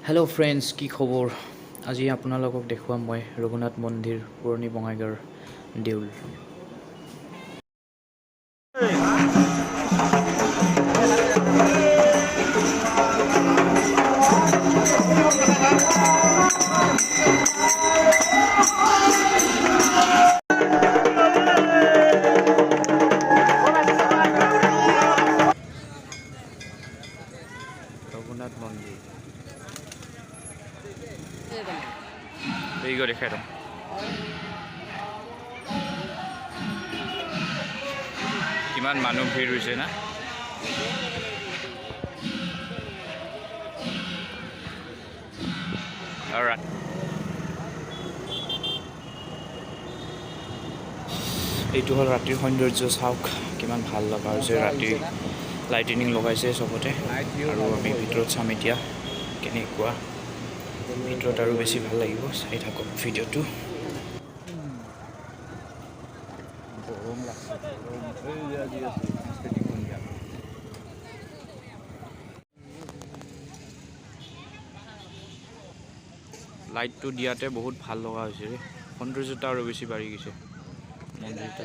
Hello' friends, কি খবৰ? আজি আপোনালোকক দেখুৱাম মই ৰঘুনাথ মন্দিৰ, পুৰণি বঙাইগাঁৱৰ দেউল। ৰঘুনাথ মন্দিৰ এই দেখাই দিম। কিমান মানুহ ভিৰ হৈছে না। এইটো হ'ল ৰাতিৰ সৌন্দৰ্য, চাওক কিমান ভাল লগা হৈছে। ৰাতি লাইটিনিং লগাইছে চবতে, আৰু আমি ভিতৰত চাম এতিয়া কেনেকুৱা। ভিতৰত আৰু বেছি ভাল লাগিব, চাই থাকক ভিডিঅ'টো। লাইটটো দিয়াতে বহুত ভাল লগা হৈছে, সৌন্দৰ্যতা আৰু বেছি বাঢ়ি গৈছে মন্দিৰটো।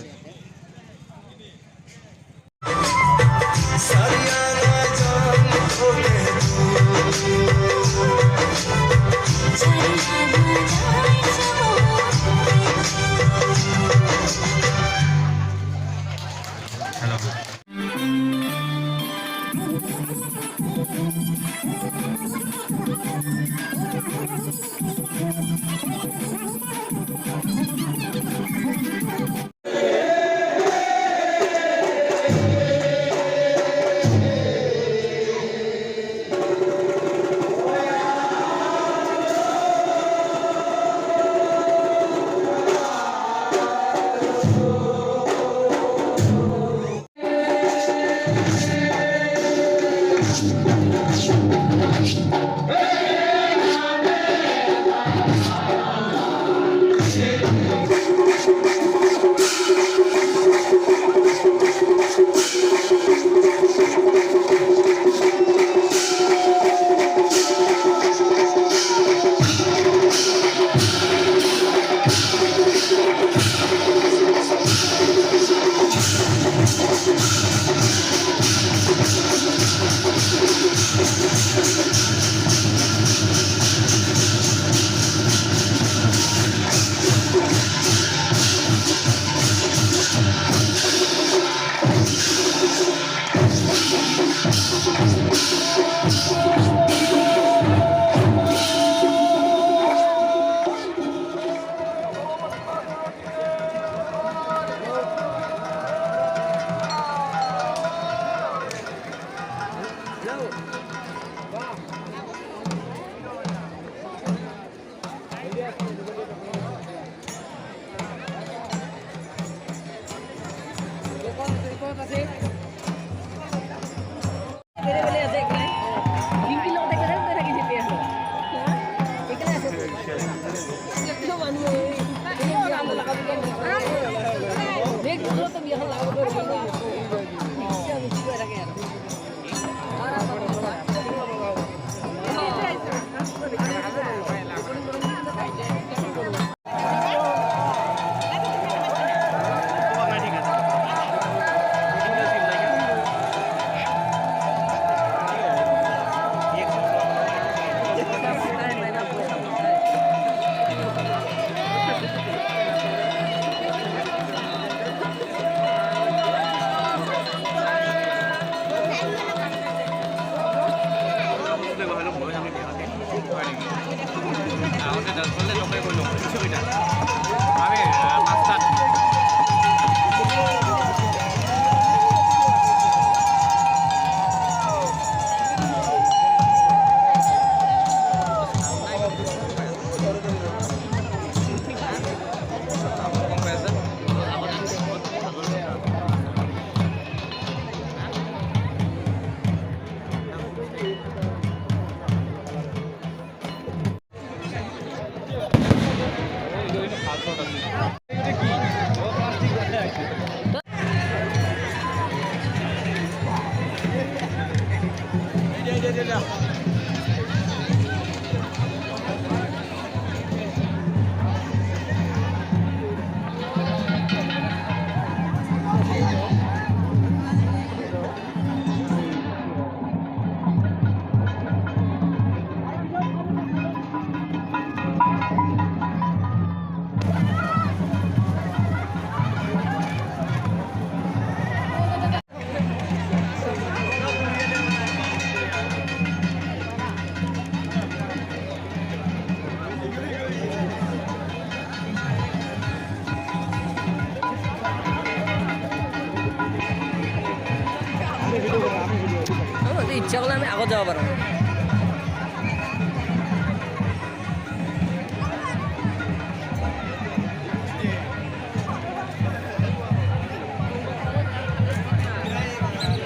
ইচ্ছা কৰলে আমি আগত যাব পাৰোঁ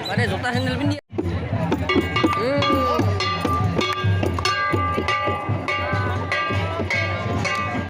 মানে জোতা চেণ্ডেল পিন্ধি